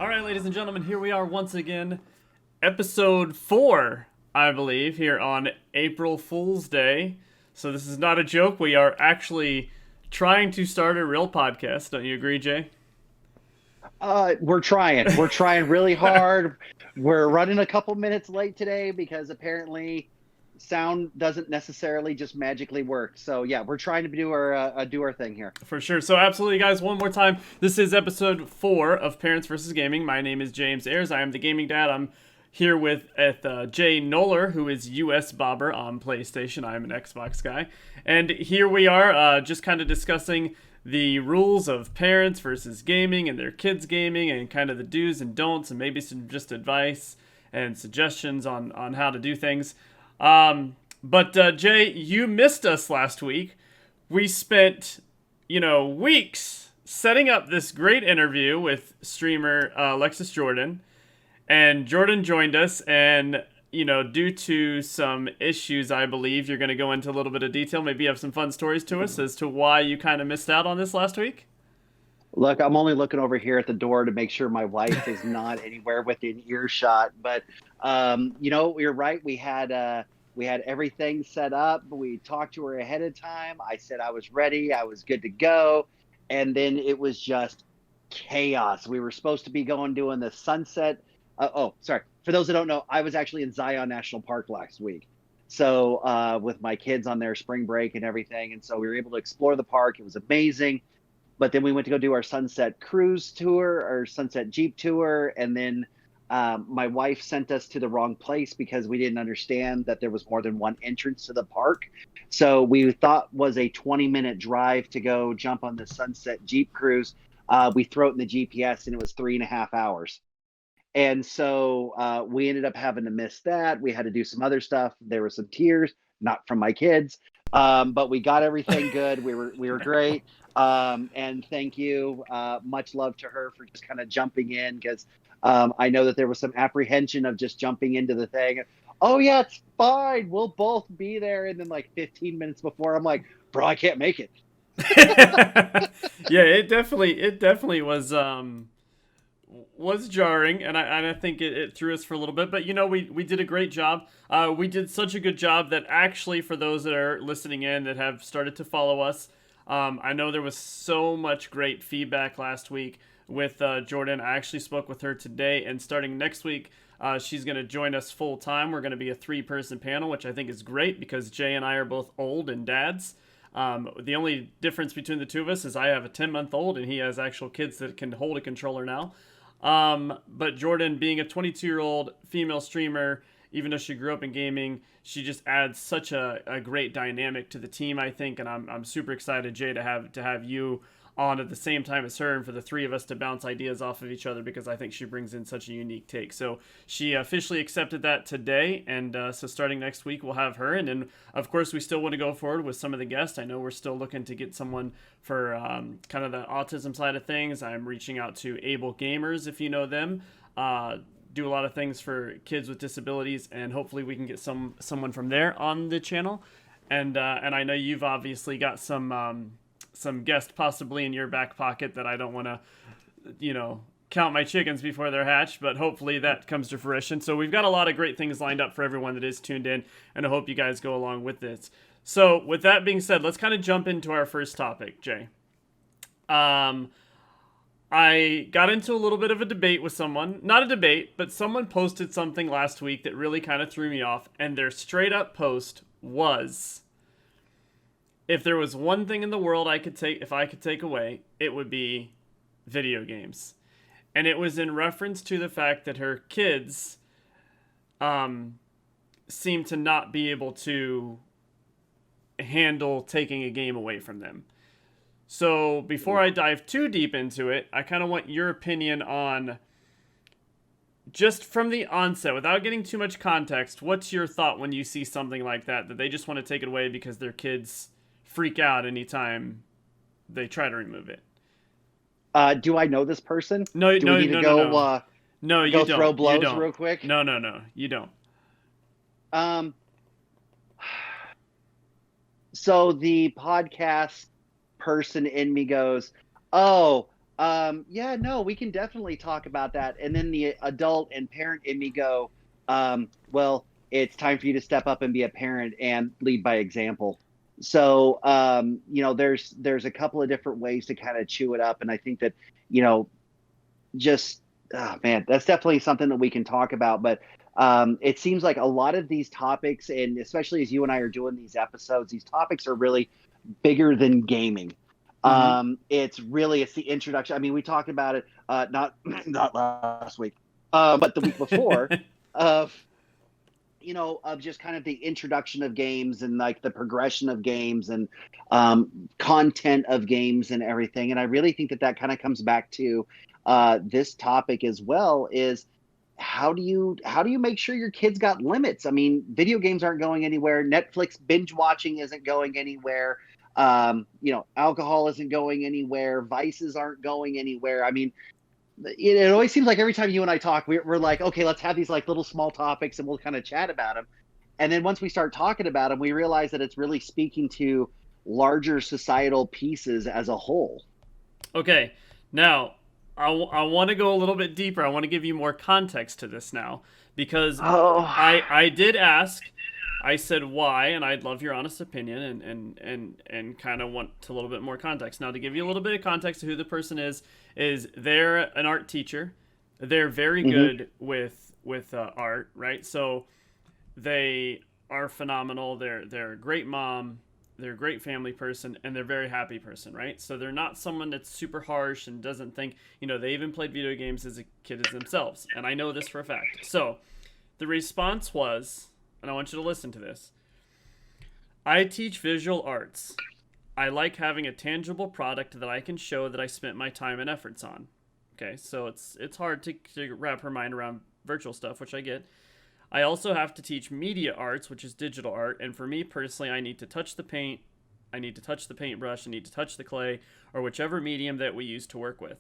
All right, ladies and gentlemen, here we are once again, episode 4, I believe, here on April Fool's Day. So this is not a joke. We are actually trying to start a real podcast. Don't you agree, Jay? We're trying. We're trying really hard. We're running a couple minutes late today because apparently sound doesn't necessarily just magically work. So yeah, we're trying to do our thing here. For sure. So absolutely, guys, one more time. This is episode 4 of Parents versus Gaming. My name is James Ayers. I am the gaming dad. I'm here with Jay Noller, who is USBobber on PlayStation. I'm an Xbox guy. And here we are just kind of discussing the rules of parents versus gaming and their kids gaming and kind of the do's and don'ts and maybe some just advice and suggestions on how to do things. But Jay, you missed us last week. We spent, weeks setting up this great interview with streamer Alexis Jordan. And Jordan joined us, and, due to some issues, I believe, you're going to go into a little bit of detail. Maybe you have some fun stories to us as to why you kind of missed out on this last week. Look, I'm only looking over here at the door to make sure my wife is not anywhere within earshot. But you're right. We had everything set up. We talked to her ahead of time. I said I was ready. I was good to go. And then it was just chaos. We were supposed to be doing the sunset. Sorry. For those that don't know, I was actually in Zion National Park last week. So with my kids on their spring break and everything. And so we were able to explore the park. It was amazing. But then we went to go do our sunset cruise tour, our sunset Jeep tour. And then my wife sent us to the wrong place because we didn't understand that there was more than one entrance to the park. So we thought was a 20-minute drive to go jump on the sunset Jeep cruise. We throw it in the GPS and it was 3.5 hours. And so we ended up having to miss that. We had to do some other stuff. There were some tears, not from my kids, but we got everything good. We were great. And thank you. Much love to her for just kind of jumping in because I know that there was some apprehension of just jumping into the thing. Oh yeah, it's fine. We'll both be there. And then like 15 minutes before, I'm like, bro, I can't make it. Yeah, it definitely was jarring, and I think it threw us for a little bit. But we did a great job. We did such a good job that actually, for those that are listening in that have started to follow us, I know there was so much great feedback last week with Jordan. I actually spoke with her today, and starting next week, she's going to join us full time. We're going to be a 3-person panel, which I think is great because Jay and I are both old and dads. The only difference between the two of us is I have a 10-month-old and he has actual kids that can hold a controller now. But Jordan, being a 22-year-old female streamer, even though she grew up in gaming, she just adds such a great dynamic to the team, I think, and I'm super excited, Jay, to have you on at the same time as her and for the three of us to bounce ideas off of each other because I think she brings in such a unique take. So she officially accepted that today, and so starting next week we'll have her. And then, of course, we still want to go forward with some of the guests. I know we're still looking to get someone for kind of the autism side of things. I'm reaching out to Able Gamers, if you know them. Do a lot of things for kids with disabilities, and hopefully we can get someone from there on the channel. And I know you've obviously got some guest possibly in your back pocket that I don't want to, count my chickens before they're hatched, but hopefully that comes to fruition. So we've got a lot of great things lined up for everyone that is tuned in, and I hope you guys go along with this. So with that being said, let's kind of jump into our first topic, Jay. I got into a little bit of a debate with someone. Not a debate, but someone posted something last week that really kind of threw me off, and their straight up post was, if there was one thing in the world if I could take away, it would be video games. And it was in reference to the fact that her kids seem to not be able to handle taking a game away from them. So before I dive too deep into it, I kind of want your opinion on, just from the onset, without getting too much context, what's your thought when you see something like that they just want to take it away because their kids freak out anytime they try to remove it? Do I know this person? No, Do we no, need no, to no, go no. No, you go don't. throw You blows don't. real quick? No, you don't. Um, so the podcast person in me goes, "Oh, Yeah, no, we can definitely talk about that. And then the adult and parent in me go, well, it's time for you to step up and be a parent and lead by example. So, there's a couple of different ways to kind of chew it up. And I think that, you know, just, oh man, that's definitely something that we can talk about. But it seems like a lot of these topics, and especially as you and I are doing these episodes, these topics are really bigger than gaming. Mm-hmm. It's the introduction. I mean, we talked about it not not last week, but the week before of of just kind of the introduction of games and like the progression of games and content of games and everything. And I really think that that kind of comes back to this topic as well is how do you make sure your kids got limits? I mean, video games aren't going anywhere. Netflix binge watching isn't going anywhere. Alcohol isn't going anywhere. Vices aren't going anywhere. I mean, it always seems like every time you and I talk, we're like, okay, let's have these like little small topics and we'll kind of chat about them. And then once we start talking about them, we realize that it's really speaking to larger societal pieces as a whole. Okay, now I want to go a little bit deeper. I want to give you more context to this now because Oh, I did ask. I said why, and I'd love your honest opinion and kind of want a little bit more context. Now, to give you a little bit of context to who the person is they're an art teacher. They're very hmm good with art, right? So they are phenomenal. They're a great mom. They're a great family person, and they're a very happy person, right? So they're not someone that's super harsh and doesn't think, they even played video games as a kid as themselves, and I know this for a fact. So the response was, and I want you to listen to this. I teach visual arts. I like having a tangible product that I can show that I spent my time and efforts on. Okay, so it's hard to wrap her mind around virtual stuff, which I get. I also have to teach media arts, which is digital art, and for me personally, I need to touch the paint, I need to touch the paintbrush, I need to touch the clay, or whichever medium that we use to work with.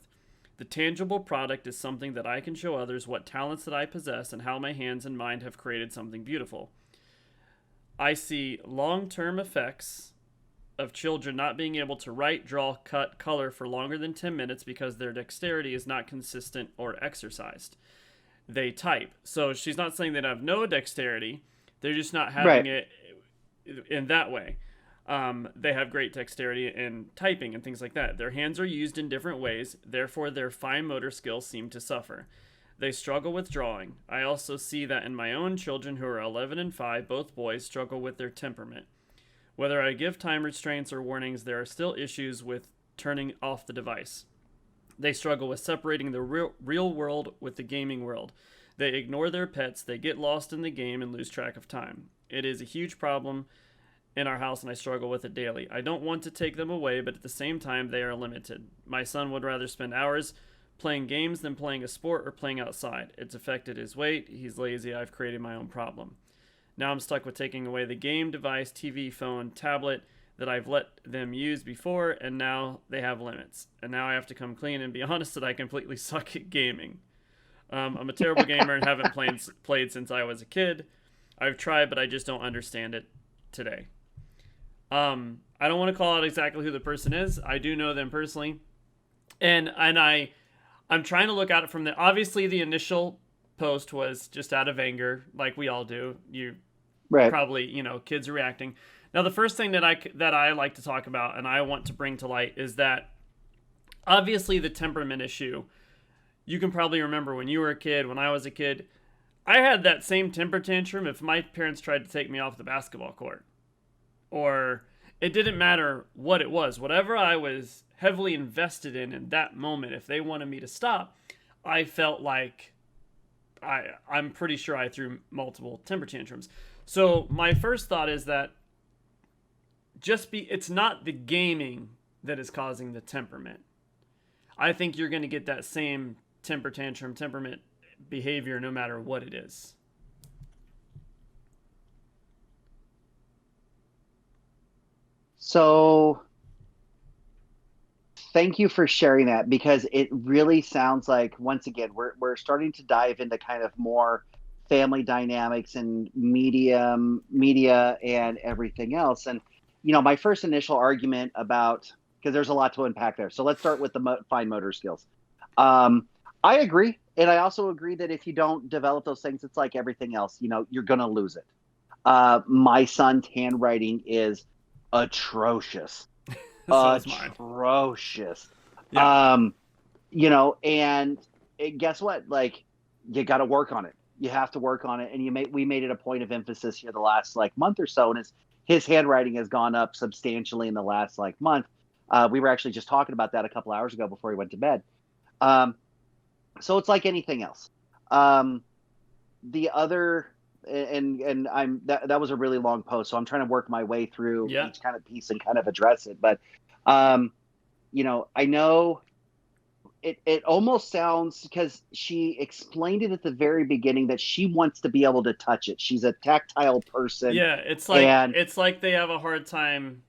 The tangible product is something that I can show others what talents that I possess and how my hands and mind have created something beautiful. I see long-term effects of children not being able to write, draw, cut, color for longer than 10 minutes because their dexterity is not consistent or exercised. They type. So she's not saying they have no dexterity. They're just not having right. it in that way. They have great dexterity in typing and things like that. Their hands are used in different ways, therefore, their fine motor skills seem to suffer. They struggle with drawing. I also see that in my own children who are 11 and 5, both boys, struggle with their temperament. Whether I give time restraints or warnings, there are still issues with turning off the device. They struggle with separating the real world with the gaming world. They ignore their pets, they get lost in the game and lose track of time. It is a huge problem in our house and I struggle with it daily. I don't want to take them away, but at the same time, they are limited. My son would rather spend hours playing games than playing a sport or playing outside. It's affected his weight. He's lazy. I've created my own problem. Now I'm stuck with taking away the game, device, TV, phone, tablet that I've let them use before, and now they have limits. And now I have to come clean and be honest that I completely suck at gaming. I'm a terrible gamer and haven't played since I was a kid. I've tried, but I just don't understand it today. I don't want to call out exactly who the person is. I do know them personally, and I'm trying to look at it from obviously the initial post was just out of anger, like we all do. You Right. probably kids are reacting. Now the first thing that I like to talk about and I want to bring to light is that obviously the temperament issue. You can probably remember when you were a kid, when I was a kid, I had that same temper tantrum if my parents tried to take me off the basketball court. Or it didn't matter what it was. Whatever I was heavily invested in that moment, if they wanted me to stop, I felt like I'm pretty sure I threw multiple temper tantrums. So my first thought is that it's not the gaming that is causing the temperament. I think you're going to get that same temperament behavior no matter what it is. So thank you for sharing that because it really sounds like once again we're starting to dive into kind of more family dynamics and media and everything else. And my first initial argument about because there's a lot to unpack there. So let's start with the fine motor skills. I agree. And I also agree that if you don't develop those things, it's like everything else, you're going to lose it. My son's handwriting is atrocious. So is mine. Atrocious. Yeah. And guess what? Like, you got to work on it. You have to work on it. And we made it a point of emphasis here the last month or so. And his handwriting has gone up substantially in the last month. We were actually just talking about that a couple hours ago before he went to bed. So it's like anything else. The other, and that was a really long post, so I'm trying to work my way through each kind of piece and kind of address it. But, I know it almost sounds, because she explained it at the very beginning, that she wants to be able to touch it. She's a tactile person. Yeah, it's like they have a hard time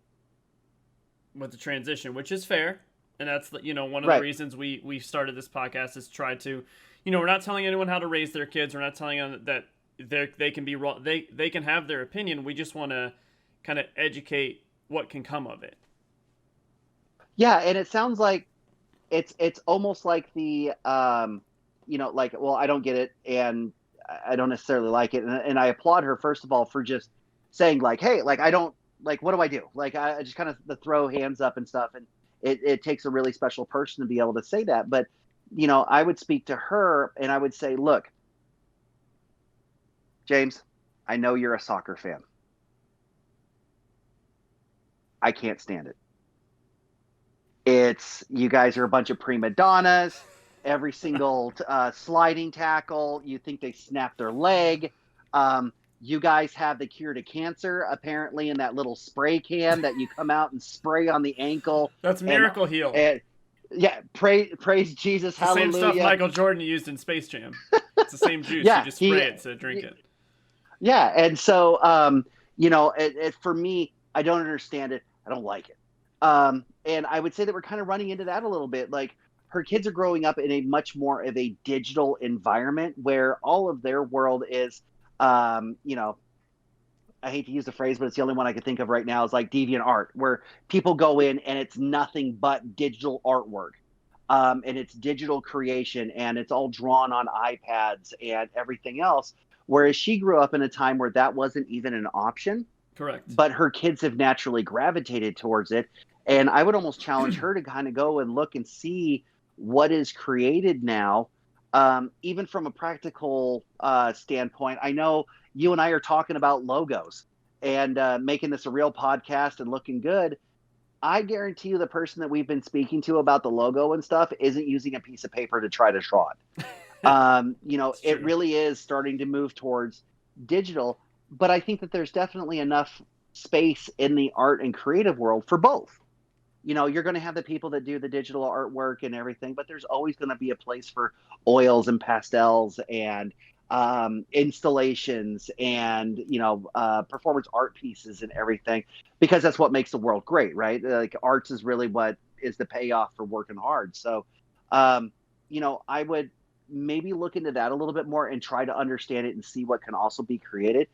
with the transition, which is fair. And that's, one of the reasons we started this podcast, is try to, we're not telling anyone how to raise their kids. We're not telling them that they can be wrong. They can have their opinion. We just want to kind of educate what can come of it. Yeah. And it sounds like it's almost like the, well, I don't get it. And I don't necessarily like it. And I applaud her, first of all, for just saying hey, I don't, what do I do? I just kind of throw hands up and stuff. And it takes a really special person to be able to say that. But, I would speak to her and I would say, look, James, I know you're a soccer fan. I can't stand it. You guys are a bunch of prima donnas. Every single sliding tackle, you think they snapped their leg. You guys have the cure to cancer, apparently, in that little spray can that you come out and spray on the ankle. That's Miracle Heal. Yeah, praise Jesus, it's the hallelujah. Same stuff Michael Jordan used in Space Jam. It's the same juice. You just spray it to drink it. Yeah, and so, for me, I don't understand it. I don't like it. And I would say that we're kind of running into that a little bit. Her kids are growing up in a much more of a digital environment where all of their world is, I hate to use the phrase, but it's the only one I can think of right now, is deviant art, where people go in and it's nothing but digital artwork. And it's digital creation, and it's all drawn on iPads and everything else. Whereas she grew up in a time where that wasn't even an option. Correct. But her kids have naturally gravitated towards it. And I would almost challenge her to kind of go and look and see what is created now, even from a practical standpoint. I know you and I are talking about logos and making this a real podcast and looking good. I guarantee you the person that we've been speaking to about the logo and stuff isn't using a piece of paper to try to draw it. It really is starting to move towards digital. But I think that there's definitely enough space in the art and creative world for both. You're going to have the people that do the digital artwork and everything, but there's always going to be a place for oils and pastels and installations and, performance art pieces and everything, because that's what makes the world great, right? Arts is really what is the payoff for working hard. So, I would maybe look into that a little bit more and try to understand it and see what can also be created.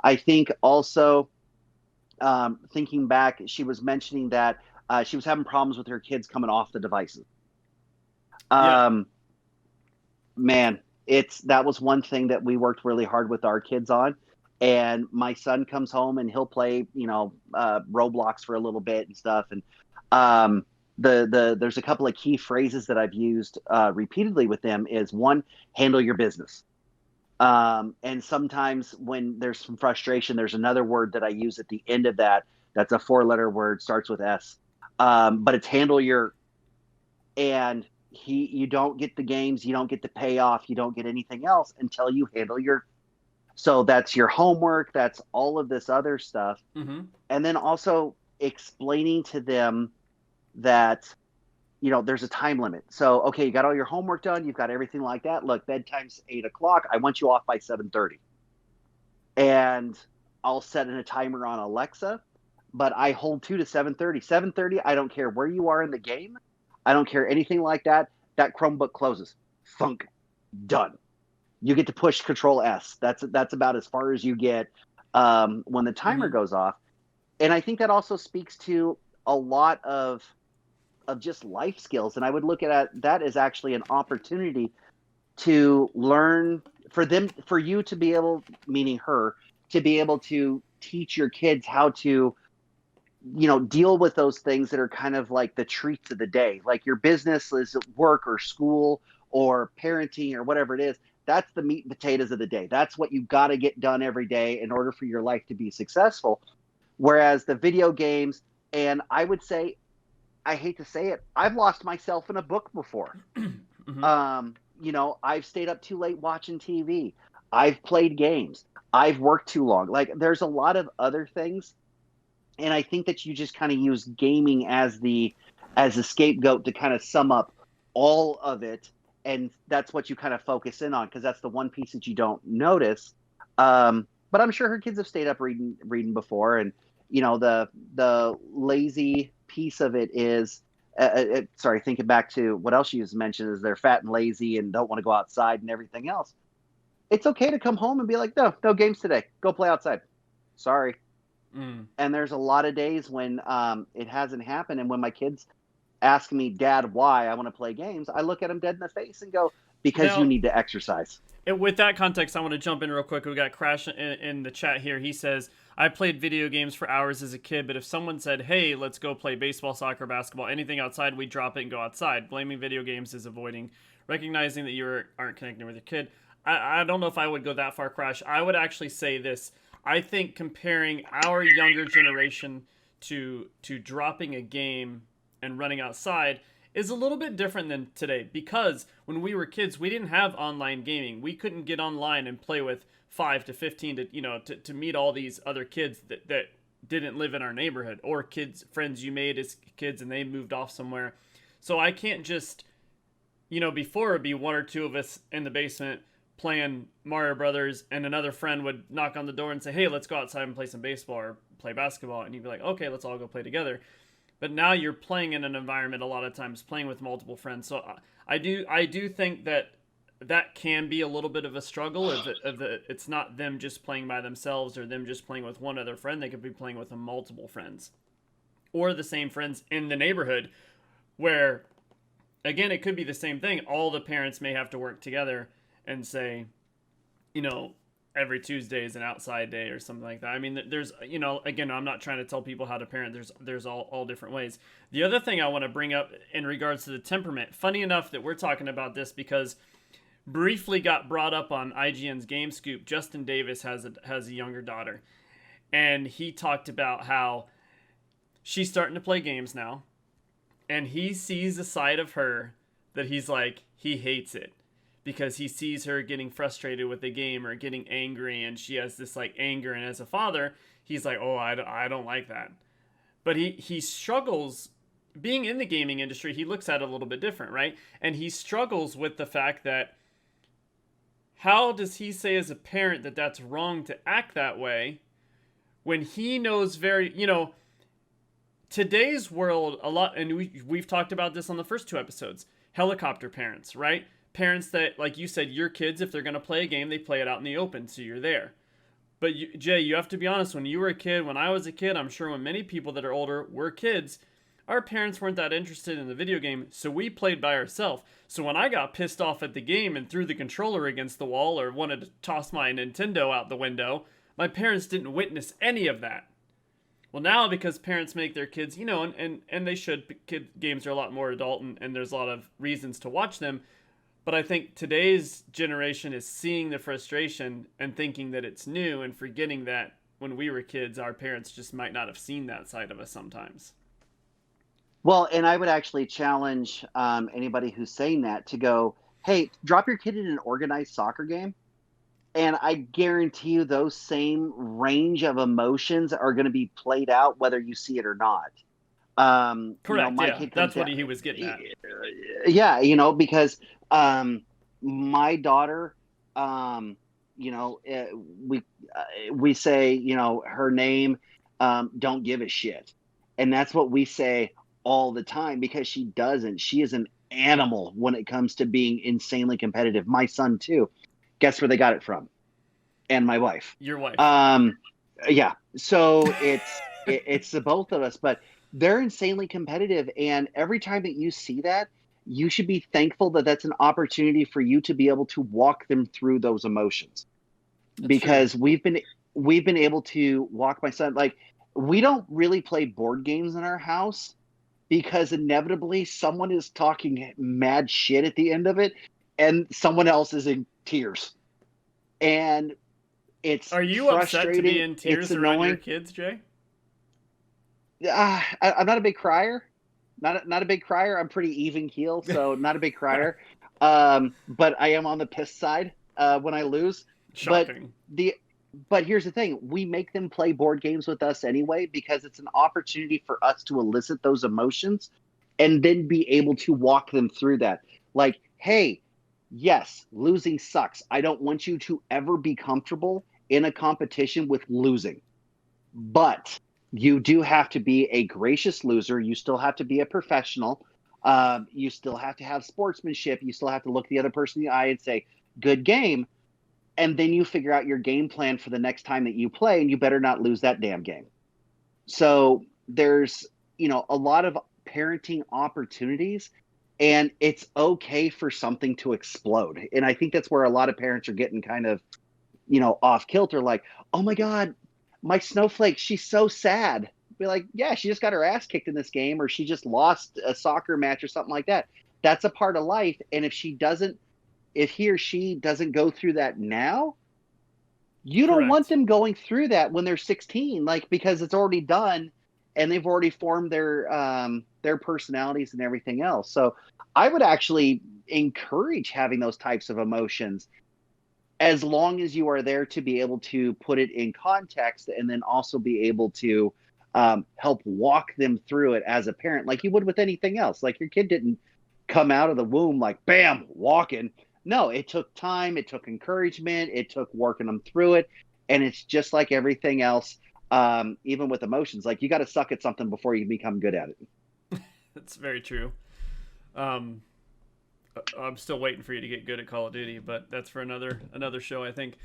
I think also, thinking back, she was mentioning that she was having problems with her kids coming off the devices. Man, that was one thing that we worked really hard with our kids on. And my son comes home and he'll play, Roblox for a little bit and stuff. And there's a couple of key phrases that I've used repeatedly with them is, one, handle your business. And sometimes when there's some frustration, there's another word that I use at the end of that. That's a 4-letter word, starts with S. But it's handle your, and you don't get the games, you don't get the payoff, you don't get anything else until you handle your, so that's your homework, that's all of this other stuff. Mm-hmm. And then also explaining to them that, there's a time limit. So, okay, you got all your homework done, you've got everything like that. Look, bedtime's 8:00. I want you off by 7:30. And I'll set a timer on Alexa, but I hold to 7:30. 7:30, I don't care where you are in the game. I don't care anything like that. That Chromebook closes. Thunk. Done. You get to push Control S. That's about as far as you get when the timer goes off. And I think that also speaks to a lot of of just life skills. And I would look at that as actually an opportunity to learn, for you to be able, meaning her, to be able to teach your kids how to, deal with those things that are kind of like the treats of the day. Like your business is work or school or parenting or whatever it is. That's the meat and potatoes of the day. That's what you got to get done every day in order for your life to be successful. Whereas the video games, and I would say, I hate to say it, I've lost myself in a book before. I've stayed up too late watching TV. I've played games. I've worked too long. Like there's a lot of other things. And I think that you just kind of use gaming as the scapegoat to kind of sum up all of it. And that's what you kind of focus in on, because that's the one piece that you don't notice. But I'm sure her kids have stayed up reading before. And, the lazy piece of it is, thinking back to what else you just mentioned, is they're fat and lazy and don't want to go outside and everything else. It's okay to come home and be like, no games today. Go play outside. Sorry. And there's a lot of days when it hasn't happened. And when my kids ask me, Dad, why I want to play games, I look at them dead in the face and go, because you need to exercise. And with that context, I want to jump in real quick. We got Crash in the chat here. He says, I played video games for hours as a kid, but if someone said, hey, let's go play baseball, soccer, basketball, anything outside, we drop it and go outside. Blaming video games is recognizing that you aren't connecting with your kid. I don't know if I would go that far, Crash. I would actually say this. I think comparing our younger generation to dropping a game and running outside is a little bit different than today, because when we were kids, we didn't have online gaming. We couldn't get online and play with 5 to 15 to meet all these other kids that didn't live in our neighborhood, or friends you made as kids and they moved off somewhere. So I can't just, before it'd be one or two of us in the basement playing Mario Brothers, and another friend would knock on the door and say, hey, let's go outside and play some baseball or play basketball. And you'd be like, okay, let's all go play together. But now you're playing in an environment a lot of times, playing with multiple friends. So I do think that can be a little bit of a struggle if it's not them just playing by themselves or them just playing with one other friend. They could be playing with multiple friends or the same friends in the neighborhood, where, again, it could be the same thing. All the parents may have to work together and say, every Tuesday is an outside day or something like that. I mean, there's, again, I'm not trying to tell people how to parent. There's all different ways. The other thing I want to bring up in regards to the temperament, funny enough that we're talking about this because briefly got brought up on IGN's Game Scoop. Justin Davis has a younger daughter, and he talked about how she's starting to play games now, and he sees a side of her that he's like, he hates it, because he sees her getting frustrated with the game or getting angry, and she has this like anger. And as a father, he's like, oh, I don't like that. But he struggles being in the gaming industry. He looks at it a little bit different, right? And he struggles with the fact that, how does he say as a parent that that's wrong to act that way when he knows today's world a lot, and we've talked about this on the first 2 episodes, helicopter parents, right? Parents that, like you said, your kids, if they're going to play a game, they play it out in the open, so you're there. But Jay, you have to be honest, when you were a kid, when I was a kid, I'm sure when many people that are older were kids, our parents weren't that interested in the video game, so we played by ourselves. So when I got pissed off at the game and threw the controller against the wall or wanted to toss my Nintendo out the window, my parents didn't witness any of that. Well, now, because parents make their kids, and they should, games are a lot more adult, and there's a lot of reasons to watch them. But I think today's generation is seeing the frustration and thinking that it's new, and forgetting that when we were kids, our parents just might not have seen that side of us sometimes. Well, and I would actually challenge anybody who's saying that to go, hey, drop your kid in an organized soccer game, and I guarantee you those same range of emotions are going to be played out whether you see it or not. Correct. My kid that's what he was getting at. Yeah, because my daughter, we say, her name, don't give a shit. And that's what we say all the time, because she doesn't. She is an animal when it comes to being insanely competitive. My son too. Guess where they got it from? And my wife. Your wife. Yeah. So it's the both of us, but they're insanely competitive. And every time that you see that, you should be thankful that that's an opportunity for you to be able to walk them through those emotions. That's true. Because we've been able to walk my son, like, we don't really play board games in our house because inevitably someone is talking mad shit at the end of it and someone else is in tears. And it's Are you upset to be frustrating, in it's tears around your annoying. kids, Jay? I'm not a big crier. Not a big crier. I'm pretty even keel, so not a big crier. But I am on the piss side when I lose. But Shocking. the but here's the thing: we make them play board games with us anyway because it's an opportunity for us to elicit those emotions, and then be able to walk them through that. Like, hey, yes, losing sucks. I don't want you to ever be comfortable in a competition with losing, but you do have to be a gracious loser. You still have to be a professional. You still have to have sportsmanship. You still have to look the other person in the eye and say, good game. And then you figure out your game plan for the next time that you play, and you better not lose that damn game. So there's, a lot of parenting opportunities, and it's okay for something to explode. And I think that's where a lot of parents are getting kind of, off kilter, like, oh my God, my snowflake, she's so sad. Be like, yeah, she just got her ass kicked in this game, or she just lost a soccer match or something like that. That's a part of life. And if he or she doesn't go through that now, you don't want Correct. them going through that when they're 16, like, because it's already done and they've already formed their personalities and everything else. So I would actually encourage having those types of emotions, as long as you are there to be able to put it in context and then also be able to help walk them through it as a parent, like you would with anything else. Like, your kid didn't come out of the womb like, bam, walking. No, it took time, it took encouragement, it took working them through it. And it's just like everything else, even with emotions, like, you got to suck at something before you become good at it. That's very true. Um, I'm still waiting for you to get good at Call of Duty, but that's for another show, I think.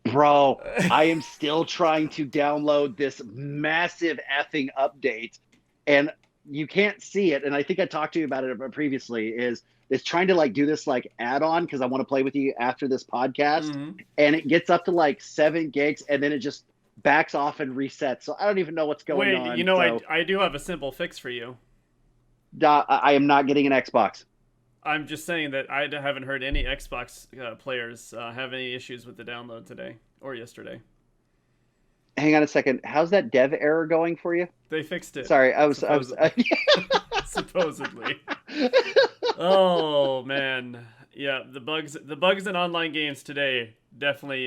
Bro, I am still trying to download this massive effing update, and you can't see it. And I think I talked to you about it previously. Is trying to like do this like add-on because I want to play with you after this podcast, Mm-hmm. and it gets up to like 7 gigs, and then it just backs off and resets. So I don't even know what's going Wait, on. I So I do have a simple fix for you. I am not getting an Xbox. I'm just saying that I haven't heard any Xbox players have any issues with the download today or yesterday. Hang on a second. How's that dev error going for you? They fixed it. Sorry, I was Supposedly. Supposedly. Oh man, yeah. The bugs in online games today definitely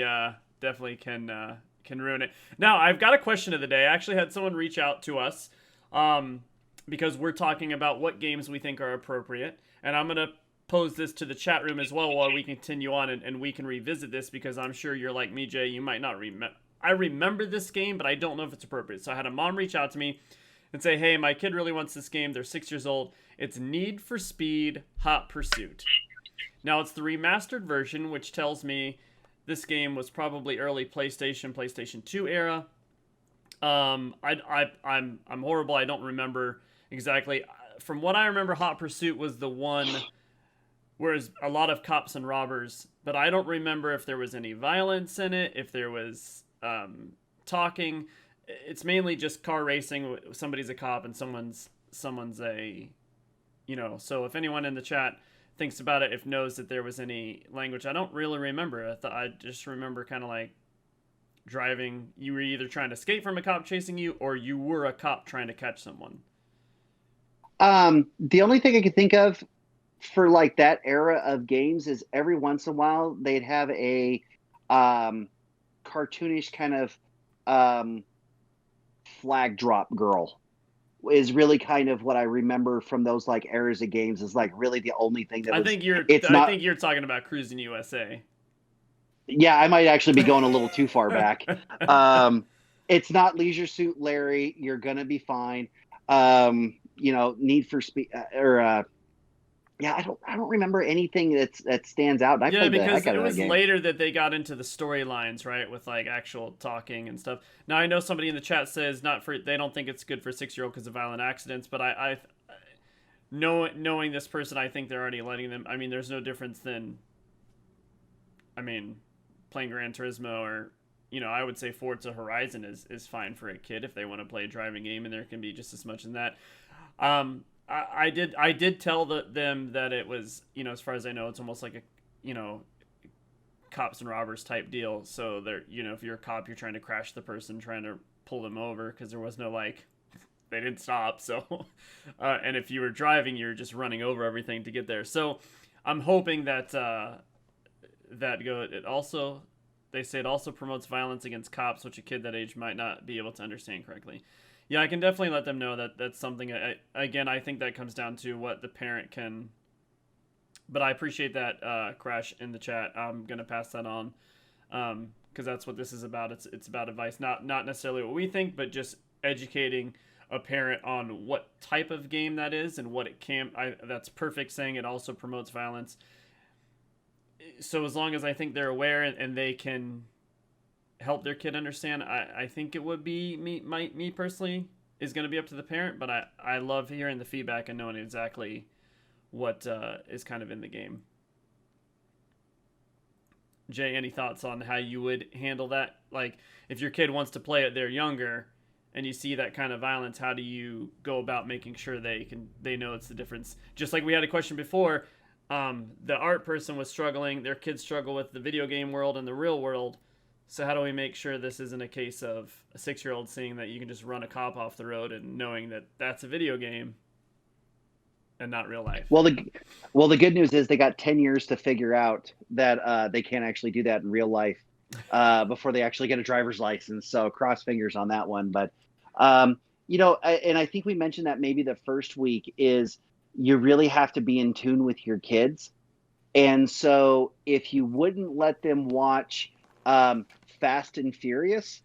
can ruin it. Now I've got a question of the day. I actually had someone reach out to us, because we're talking about what games we think are appropriate, and I'm gonna pose this to the chat room as well while we continue on, and we can revisit this because I'm sure you're like me, Jay. You might not remember. I remember this game, but I don't know if it's appropriate. So I had a mom reach out to me and say, hey, my kid really wants this game. They're 6 years old. It's Need for Speed Hot Pursuit. Now, it's the remastered version, which tells me this game was probably early PlayStation 2 era. I'm horrible. I don't remember exactly. From what I remember, Hot Pursuit was the one where it's a lot of cops and robbers, but I don't remember if there was any violence in it, if there was talking. It's mainly just car racing. Somebody's a cop and someone's a, So if anyone in the chat thinks about it, if knows that there was any language, I don't really remember. I just remember kind of like driving. You were either trying to escape from a cop chasing you, or you were a cop trying to catch someone. The only thing I could think of for like that era of games is every once in a while they'd have a cartoonish kind of flag drop girl, is really kind of what I remember from those like eras of games, is like really the only thing that I was. think you're It's I not. think you're talking about Cruising USA. Yeah, I might actually be going a little too far back. It's not Leisure Suit Larry. You're gonna be fine. Need for Speed or Yeah, I don't remember anything that stands out. And I Yeah, played the because heck out it of that was game. later that they got into the storylines, right, with like actual talking and stuff. Now I know somebody in the chat says not for they don't think it's good for 6-year-old because of violent accidents, but I knowing this person, I think they're already letting them. I mean, there's no difference than, I mean, playing Gran Turismo or, I would say Forza Horizon is fine for a kid if they want to play a driving game, and there can be just as much in that. I did tell them that it was, as far as I know, it's almost like a, you know cops and robbers type deal. So they're, if you're a cop, you're trying to crash the person, trying to pull them over because there was no like they didn't stop. So, and if you were driving, you're just running over everything to get there. So, I'm hoping that it also, they say it also promotes violence against cops, which a kid that age might not be able to understand correctly. Yeah, I can definitely let them know that that's something. Again, I think that comes down to what the parent can. But I appreciate that, Crash, in the chat. I'm gonna pass that on, because that's what this is about. It's about advice, not necessarily what we think, but just educating a parent on what type of game that is and what it can. That's perfect. Saying it also promotes violence. So as long as I think they're aware and they can help their kid understand, I think it would be me personally is going to be up to the parent. But I love hearing the feedback and knowing exactly what is kind of in the game. Jay, any thoughts on how you would handle that? Like, if your kid wants to play it, they're younger, and you see that kind of violence, how do you go about making sure they know it's the difference? Just like we had a question before, the art person was struggling. Their kids struggle with the video game world and the real world. So how do we make sure this isn't a case of a 6-year-old seeing that you can just run a cop off the road and knowing that that's a video game and not real life? Well, the good news is they got 10 years to figure out that they can't actually do that in real life before they actually get a driver's license. So cross fingers on that one. But and I think we mentioned that maybe the first week is you really have to be in tune with your kids. And so if you wouldn't let them watch Fast and Furious,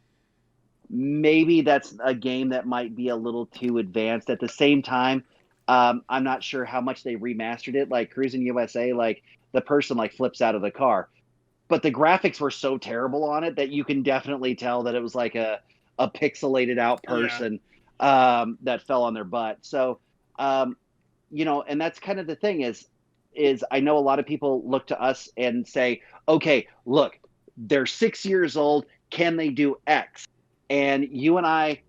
maybe that's a game that might be a little too advanced. At the same time, I'm not sure how much they remastered it. Like Cruising USA, like the person like flips out of the car, but the graphics were so terrible on it that you can definitely tell that it was like a pixelated out Yeah. person that fell on their butt. So, and that's kind of the thing is I know a lot of people look to us and say, okay, look, they're 6 years old. Can they do X? And you and I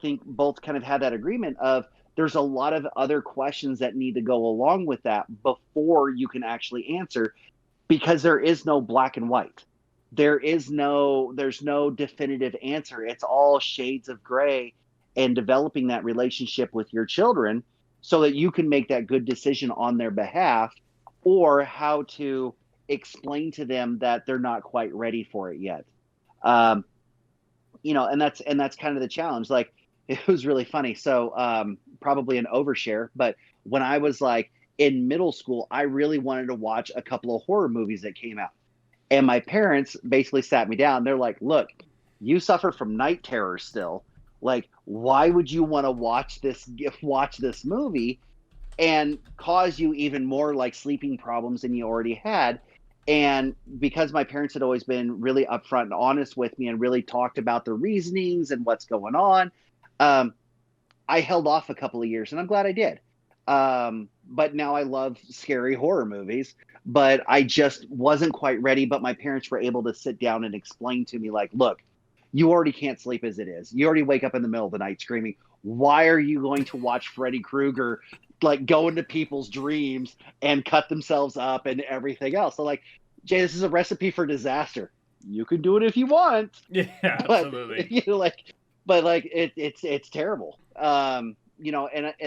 think both kind of had that agreement of there's a lot of other questions that need to go along with that before you can actually answer, because there is no black and white. There's no definitive answer. It's all shades of gray, and developing that relationship with your children so that you can make that good decision on their behalf, or how to explain to them that they're not quite ready for it yet. Um, and that's kind of the challenge. Like, it was really funny. So probably an overshare, but when I was like in middle school, I really wanted to watch a couple of horror movies that came out. And my parents basically sat me down. They're like, look, you suffer from night terrors still. Like, why would you want to watch this movie and cause you even more like sleeping problems than you already had? And because my parents had always been really upfront and honest with me and really talked about the reasonings and what's going on, um, I held off a couple of years, and I'm glad I did. But now I love scary horror movies, but I just wasn't quite ready. But my parents were able to sit down and explain to me, like, look, you already can't sleep as it is. You already wake up in the middle of the night screaming. Why are you going to watch Freddy Krueger like go into people's dreams and cut themselves up and everything else? So, like, Jay, this is a recipe for disaster. You can do it if you want, Yeah, but absolutely. it's terrible. And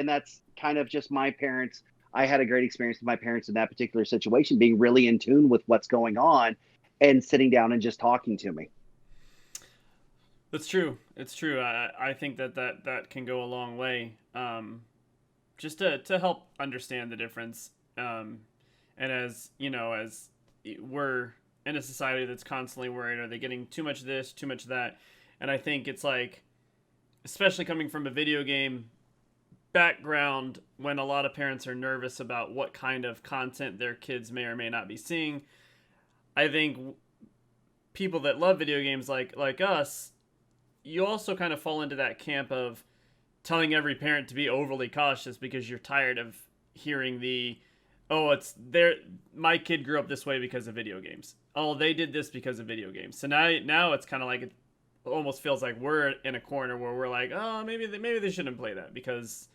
that's kind of just my parents. I had a great experience with my parents in that particular situation, being really in tune with what's going on and sitting down and just talking to me. That's true. It's true. I think that can go a long way. Just to help understand the difference. And as as we're in a society that's constantly worried, are they getting too much of this, too much of that? And I think it's like, especially coming from a video game background when a lot of parents are nervous about what kind of content their kids may or may not be seeing. I think people that love video games like us, you also kind of fall into that camp of telling every parent to be overly cautious because you're tired of hearing the, oh, it's their, my kid grew up this way because of video games. Oh, they did this because of video games. So now it's kind of like, it almost feels like we're in a corner where we're like, oh, maybe they shouldn't play that because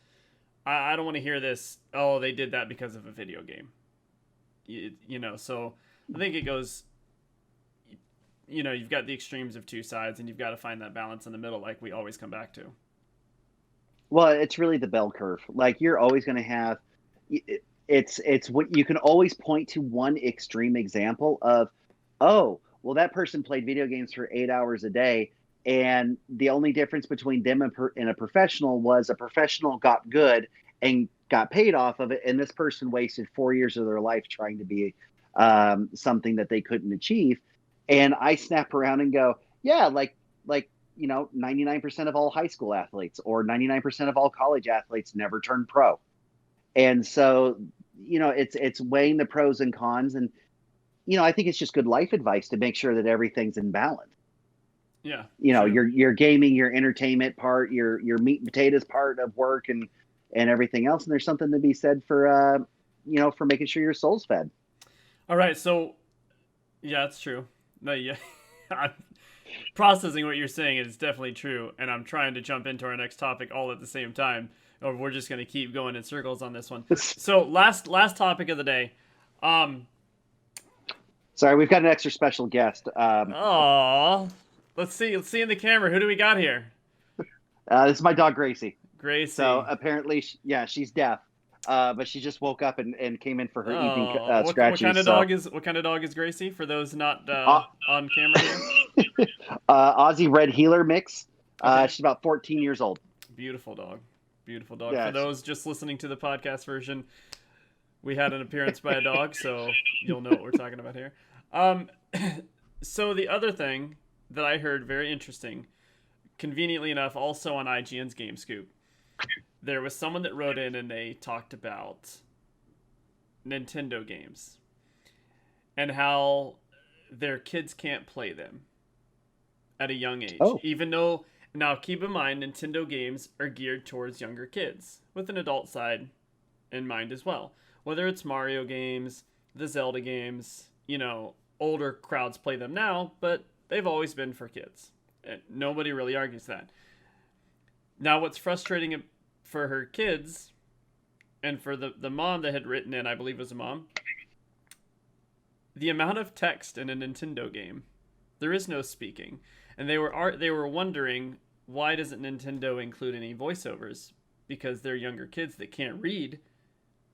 I don't want to hear this. Oh, they did that because of a video game. You know, so I think it goes, you know, you've got the extremes of two sides and you've got to find that balance in the middle like we always come back to. Well, it's really the bell curve. Like you're always going to have it's what you can always point to one extreme example of, oh, well, that person played video games for 8 hours a day. And the only difference between them and a professional was a professional got good and got paid off of it. And this person wasted 4 years of their life trying to be something that they couldn't achieve. And I snap around and go, yeah, like, 99% of all high school athletes or 99% of all college athletes never turn pro. And so, it's weighing the pros and cons. And, I think it's just good life advice to make sure that everything's in balance. Yeah. Your gaming, your entertainment part, your meat and potatoes part of work and everything else. And there's something to be said for, for making sure your soul's fed. All right. So, yeah, it's true. No, yeah. I'm processing what you're saying. It's definitely true. And I'm trying to jump into our next topic all at the same time. Or we're just going to keep going in circles on this one. So last topic of the day. Sorry, we've got an extra special guest. Oh, let's see in the camera. Who do we got here? This is my dog, Gracie. Gracie. So apparently, she's deaf. But she just woke up and came in for her evening scratchies. What kind of dog is Gracie? For those not on camera here. Aussie Red Heeler mix. Okay. She's about 14 years old. Beautiful dog. Beautiful dog. Yeah, for those just listening to the podcast version, we had an appearance by a dog, so you'll know what we're talking about here. So the other thing that I heard very interesting, conveniently enough, also on IGN's Game Scoop, there was someone that wrote in and they talked about Nintendo games and how their kids can't play them at a young age. Oh. Even though, now keep in mind, Nintendo games are geared towards younger kids with an adult side in mind as well. Whether it's Mario games, the Zelda games, older crowds play them now, but they've always been for kids. And nobody really argues that. Now, what's frustrating for her kids and for the mom that had written in, I believe it was a mom, the amount of text in a Nintendo game, there is no speaking. And they were wondering, why doesn't Nintendo include any voiceovers? Because they're younger kids that can't read,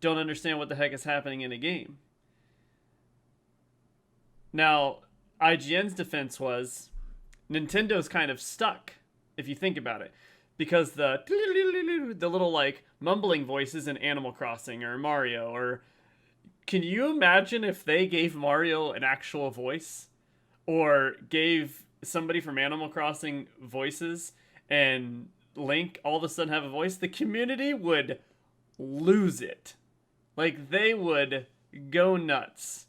don't understand what the heck is happening in a game. Now, IGN's defense was, Nintendo's kind of stuck, if you think about it. Because the little, like, mumbling voices in Animal Crossing or Mario, or can you imagine if they gave Mario an actual voice? Or gave somebody from Animal Crossing voices and Link all of a sudden have a voice? The community would lose it. Like, they would go nuts.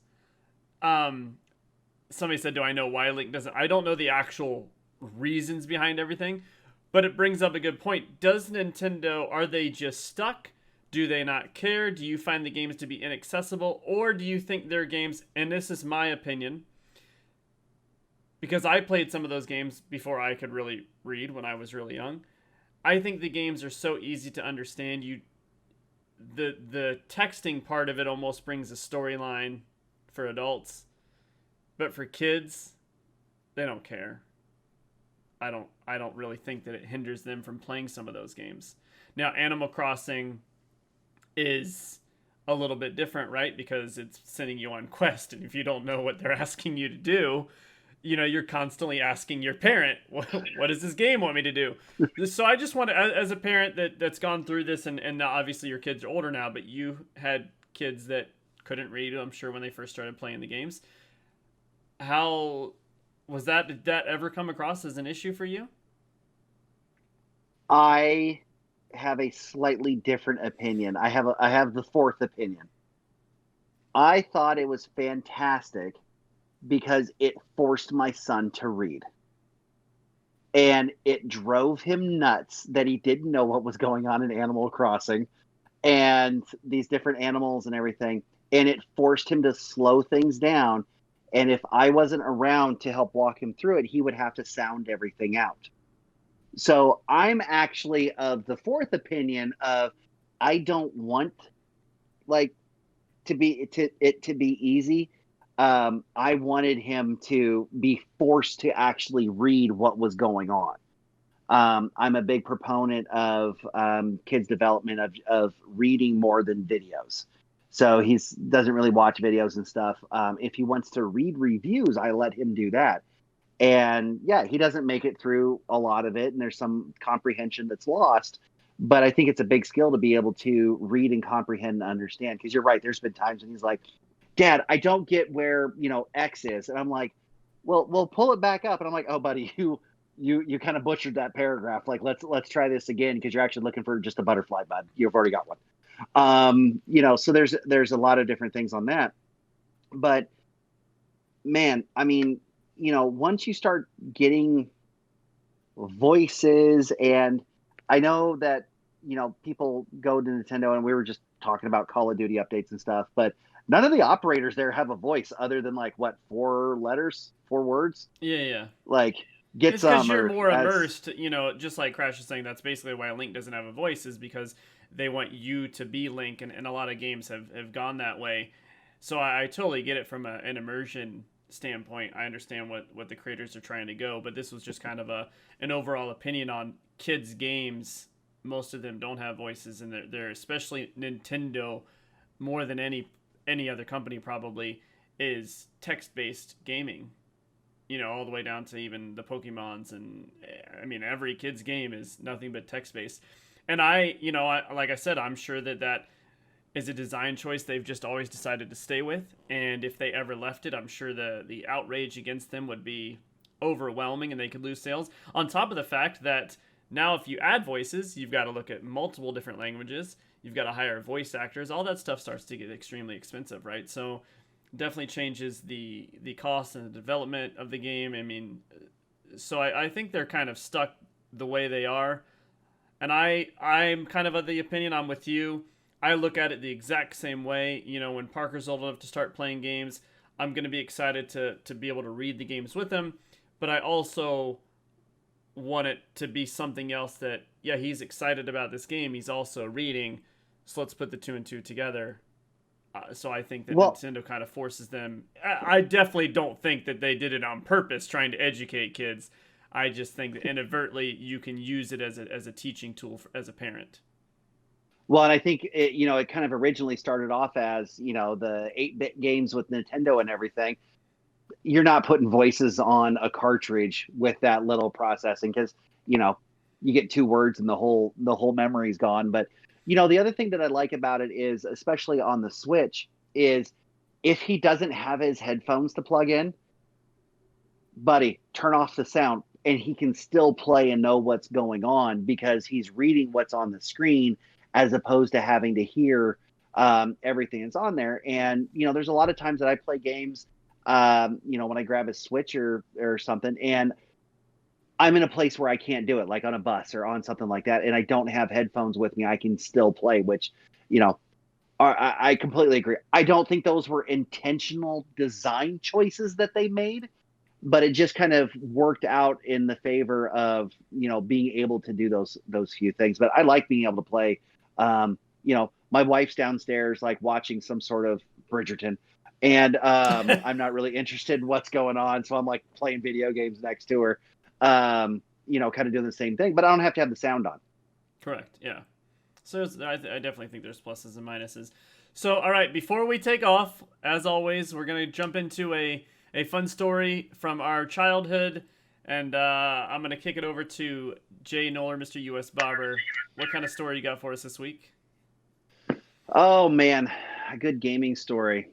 Somebody said, do I know why Link doesn't? I don't know the actual reasons behind everything, but it brings up a good point. Does Nintendo, are they just stuck? Do they not care? Do you find the games to be inaccessible? Or do you think their games, and this is my opinion, because I played some of those games before I could really read when I was really young, I think the games are so easy to understand. The texting part of it almost brings a storyline for adults, but for kids, they don't care. I don't really think that it hinders them from playing some of those games. Now, Animal Crossing is a little bit different, right? Because it's sending you on quest, and if you don't know what they're asking you to do, you're constantly asking your parent, what does this game want me to do? So I just want to, as a parent that's gone through this, and now obviously your kids are older now, but you had kids that couldn't read, I'm sure, when they first started playing the games. How was that? Did that ever come across as an issue for you? have a slightly different opinion. I have the fourth opinion. I thought it was fantastic because it forced my son to read. And it drove him nuts that he didn't know what was going on in Animal Crossing and these different animals and everything. And it forced him to slow things down. And if I wasn't around to help walk him through it, he would have to sound everything out. So I'm actually of the fourth opinion of I don't want like to be easy. I wanted him to be forced to actually read what was going on. I'm a big proponent of kids' development of reading more than videos. So he doesn't really watch videos and stuff. If he wants to read reviews, I let him do that. And yeah, he doesn't make it through a lot of it, and there's some comprehension that's lost. But I think it's a big skill to be able to read and comprehend and understand. Because you're right, there's been times when he's like, "Dad, I don't get where X is," and I'm like, "Well, we'll pull it back up." And I'm like, "Oh, buddy, you kind of butchered that paragraph. Like, let's try this again because you're actually looking for just a butterfly, bud. You've already got one." So there's a lot of different things on that. But man, I mean, once you start getting voices, and I know that people go to Nintendo, and we were just talking about Call of Duty updates and stuff, but none of the operators there have a voice other than like what, 4 letters, 4 words. Yeah. Like, get It's because some, you're or more as immersed, just like Crash is saying, that's basically why Link doesn't have a voice, is because they want you to be Link, and a lot of games have gone that way. So I totally get it from an immersion standpoint. I understand what the creators are trying to go, but this was just kind of an overall opinion on kids' games. Most of them don't have voices, and they're especially Nintendo, more than any other company probably, is text-based gaming. All the way down to even the Pokemons, and I mean every kid's game is nothing but text-based. And like I said, I'm sure that is a design choice they've just always decided to stay with. And if they ever left it, I'm sure the outrage against them would be overwhelming, and they could lose sales. On top of the fact that now if you add voices, you've got to look at multiple different languages. You've got to hire voice actors. All that stuff starts to get extremely expensive, right? So definitely changes the cost and the development of the game. I mean, so I think they're kind of stuck the way they are. And I'm kind of the opinion, I'm with you. I look at it the exact same way. When Parker's old enough to start playing games, I'm going to be excited to be able to read the games with him. But I also want it to be something else that, yeah, he's excited about this game. He's also reading. So let's put the two and two together. So I think that Nintendo kind of forces them. I definitely don't think that they did it on purpose, trying to educate kids. I just think that inadvertently you can use it as a teaching tool as a parent. Well, and I think it kind of originally started off as the 8-bit games with Nintendo and everything. You're not putting voices on a cartridge with that little processing because you get 2 words and the whole memory's gone. But the other thing that I like about it is, especially on the Switch, is if he doesn't have his headphones to plug in, buddy, turn off the sound and he can still play and know what's going on because he's reading what's on the screen as opposed to having to hear everything that's on there. And there's a lot of times that I play games when I grab a Switch or something, and I'm in a place where I can't do it, like on a bus or on something like that, and I don't have headphones with me, I can still play, which, I completely agree. I don't think those were intentional design choices that they made, but it just kind of worked out in the favor of, being able to do those few things. But I like being able to play. My wife's downstairs, like watching some sort of Bridgerton, and I'm not really interested in what's going on, so I'm like playing video games next to her. Kind of doing the same thing, but I don't have to have the sound on. Correct. Yeah. So I definitely think there's pluses and minuses. So, all right, before we take off, as always, we're going to jump into a fun story from our childhood, and I'm going to kick it over to Jay Noller, Mr. USBobber. What kind of story you got for us this week? Oh, man, a good gaming story.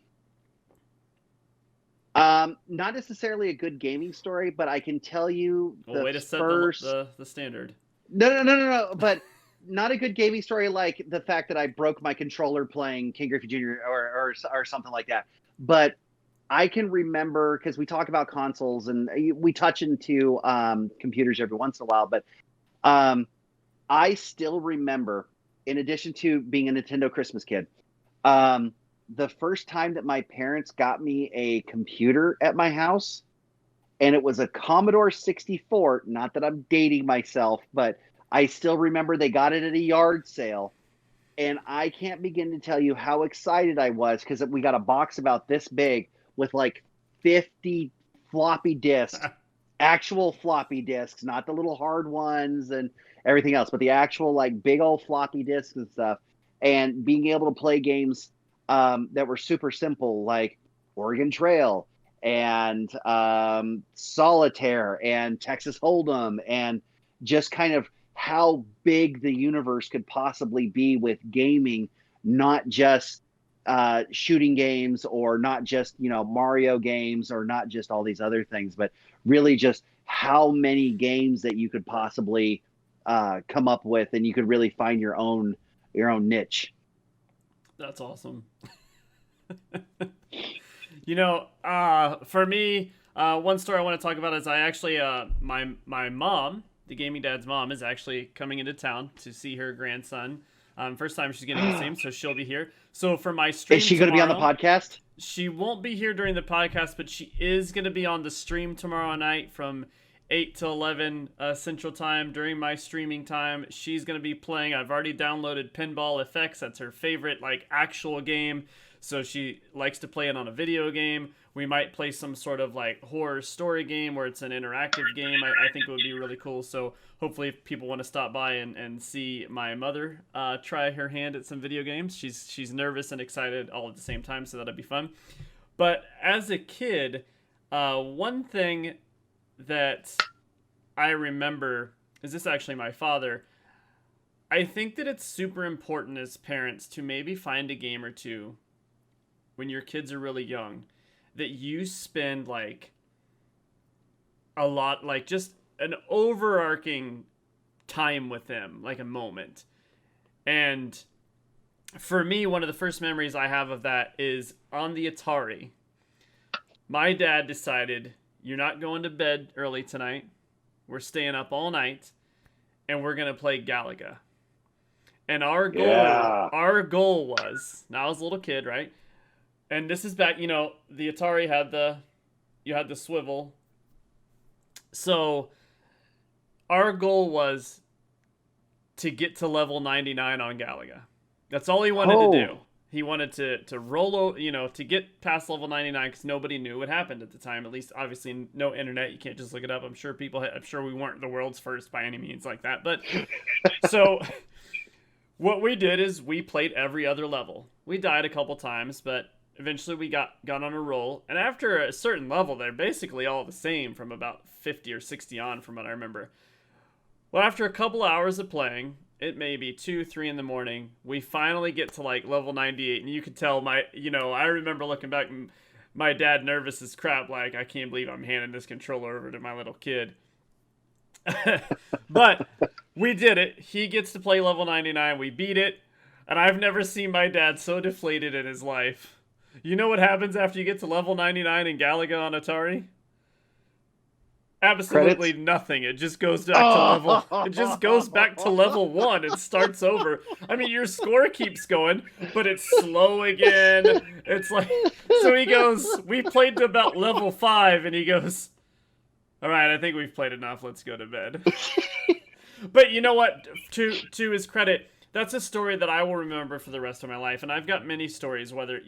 Not necessarily a good gaming story, but I can tell you Way to set the standard. No. But not a good gaming story like the fact that I broke my controller playing King Griffey Jr. or something like that. But I can remember, because we talk about consoles and we touch into computers every once in a while, but um, I still remember, in addition to being a Nintendo Christmas kid, um, the first time that my parents got me a computer at my house, and it was a Commodore 64. Not that I'm dating myself, but I still remember they got it at a yard sale. And I can't begin to tell you how excited I was because we got a box about this big with like 50 floppy disks, actual floppy disks, not the little hard ones and everything else, but the actual like big old floppy disks and stuff. And being able to play games that were super simple, like Oregon Trail and Solitaire and Texas Hold'em, and just kind of how big the universe could possibly be with gaming, not just shooting games or not just, Mario games or not just all these other things, but really just how many games that you could possibly come up with, and you could really find your own niche. That's awesome. For me, one story I want to talk about is I actually, my mom, the gaming dad's mom, is actually coming into town to see her grandson. First time she's getting to see him, so she'll be here. So for my stream Is she going to be on the podcast? She won't be here during the podcast, but she is going to be on the stream tomorrow night from 8 to 11 Central Time. During my streaming time, she's going to be playing. I've already downloaded Pinball FX. That's her favorite, like, actual game. So she likes to play it on a video game. We might play some sort of like horror story game where it's an interactive game. I think it would be really cool. So hopefully if people want to stop by and see my mother try her hand at some video games. She's nervous and excited all at the same time, so that'll be fun. But as a kid, one thing that I remember is this actually my father. I think that it's super important as parents to maybe find a game or two when your kids are really young that you spend like a lot, like just an overarching time with them, like a moment. And for me, one of the first memories I have of that is on the Atari. My dad decided, you're not going to bed early tonight. We're staying up all night and we're going to play Galaga. And our goal was, now I was a little kid, right? And this is back, the Atari had you had the swivel. So our goal was to get to level 99 on Galaga. That's all he wanted to do. He wanted to roll, to get past level 99 because nobody knew what happened at the time. At least, obviously, no internet. You can't just look it up. I'm sure we weren't the world's first by any means like that. But so what we did is we played every other level. We died a couple times, but eventually we got on a roll, and after a certain level, they're basically all the same from about 50 or 60 on from what I remember. Well, after a couple hours of playing, it may be 2, 3 in the morning, we finally get to like level 98, and you could tell I remember looking back, my dad nervous as crap, like, I can't believe I'm handing this controller over to my little kid. But we did it. He gets to play level 99, we beat it, and I've never seen my dad so deflated in his life. You know what happens after you get to level 99 in Galaga on Atari? Absolutely nothing. It just goes back to level. It just goes back to level 1 and starts over. I mean, your score keeps going, but it's slow again. It's like, so he goes, we played to about level 5, and he goes, all right, I think we've played enough. Let's go to bed. But you know what? To his credit, that's a story that I will remember for the rest of my life. And I've got many stories, whether,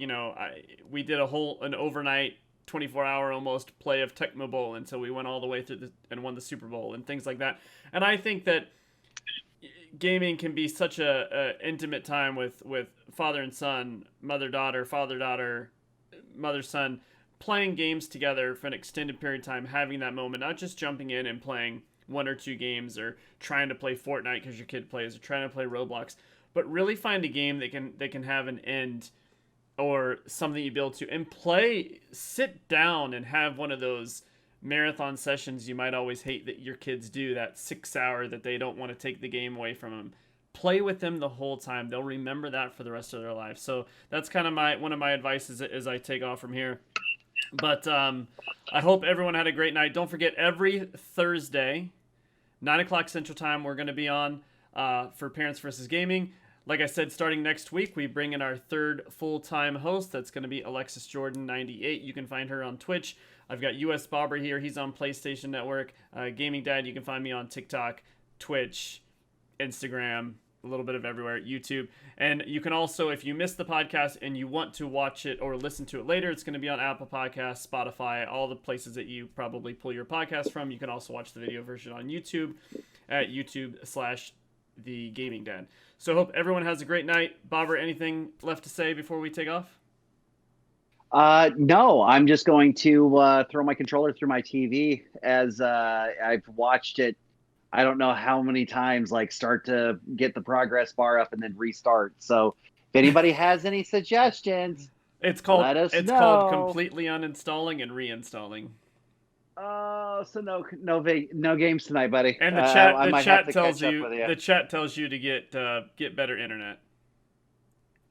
we did an overnight 24-hour almost play of Tecmo Bowl until we went all the way through and won the Super Bowl and things like that. And I think that gaming can be such a intimate time with father and son, mother-daughter, father-daughter, mother-son, playing games together for an extended period of time, having that moment, not just jumping in and playing 1 or 2 games or trying to play Fortnite because your kid plays or trying to play Roblox, but really find a game that can have an end or something you build to and sit down and have one of those marathon sessions you might always hate that your kids do, that 6 hour that they don't want to take the game away from them. play with them the whole time. They'll remember that for the rest of their life. So that's kind of one of my advices as I take off from here. But I hope everyone had a great night. Don't forget, every Thursday, 9 o'clock Central Time, we're going to be on for Parents versus Gaming. Like I said, starting next week, we bring in our third full-time host. That's going to be Alexis Jordan 98. You can find her on Twitch. I've got USBobber here. He's on PlayStation Network. Gaming Dad, you can find me on TikTok, Twitch, Instagram, a little bit of everywhere, YouTube. And you can also, if you missed the podcast and you want to watch it or listen to it later, it's going to be on Apple Podcasts, Spotify, all the places that you probably pull your podcast from. You can also watch the video version on YouTube at YouTube/The Gaming Dad. So I hope everyone has a great night. Bobber, anything left to say before we take off? No, I'm just going to throw my controller through my TV as I've watched it. I don't know how many times, like, start to get the progress bar up and then restart. So if anybody has any suggestions, it's called know. Called completely uninstalling and reinstalling. Oh, so no games tonight, buddy. And the chat tells you to get better internet.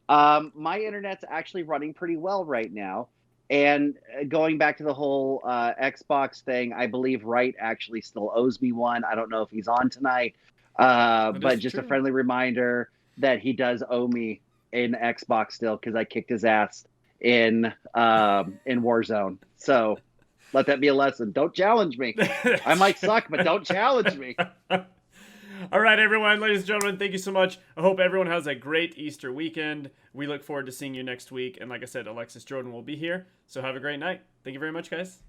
My internet's actually running pretty well right now. And going back to the whole Xbox thing, I believe Wright actually still owes me one. I don't know if he's on tonight, but just a friendly reminder that he does owe me an Xbox still because I kicked his ass in Warzone. So let that be a lesson. Don't challenge me. I might suck, but don't challenge me. All right, everyone, ladies and gentlemen, thank you so much. I hope everyone has a great Easter weekend. We look forward to seeing you next week. And like I said, Alexis Jordan will be here. So have a great night. Thank you very much, guys.